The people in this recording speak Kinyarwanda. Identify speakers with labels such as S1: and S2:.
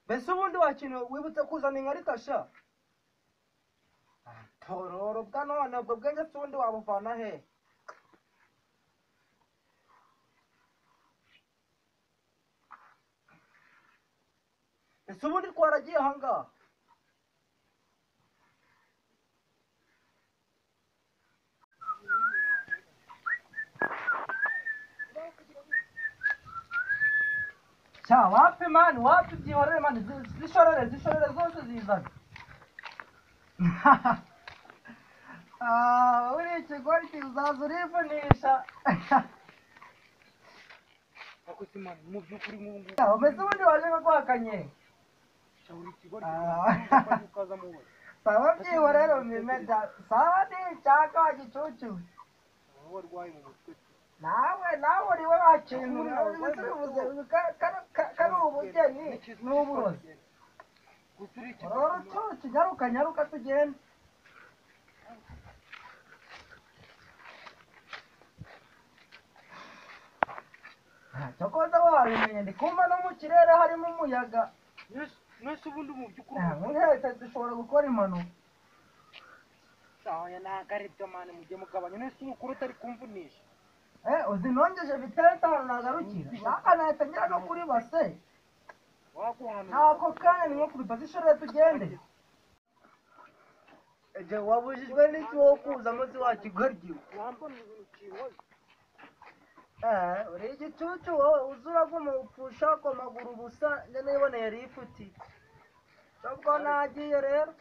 S1: mbese ubundi wakintu wibutse kuzana inkarita sha tororo bwa none ubwo bwenge se ubundi wabuvana he ese ubundi twaragiye ahangaha cya wapi mani wapi byihorere mani zishorere zose zizana uri ikigori kizaza urivunisha
S2: akoze mani mu byukuri mu
S1: umeze ubundi waje nko guhakanye
S2: uri ikigori ukaza mu we
S1: sawa byihorere umimeda sawa ni icyaka wa gicucu
S2: warwaye mu mutwe
S1: nawe uriwe wakintu kari ubugeni n'uburozi rero cyose nyaruka tugende cyokoza wabimenye ndi kumva no mu kirere harimo umuyaga
S2: nese ubundi mu byukuri
S1: mwese dushobora gukora impanuka
S2: oya ntabwo ari byo mani mujye mugabanya nese umukuru utari kumvunisha
S1: uzi nongeje vitesse ahantu nagarukira shaka nahita ngera no kuri base ntako kanya ni nko kuri base ishoreye tugende eje wabujijwe n'iki wo kuza munsi wa kigoryi uri igicucu wowe uzi uraguma upfusha ku maguru ubusa njye niboneye rifuti ubwo nagiye rero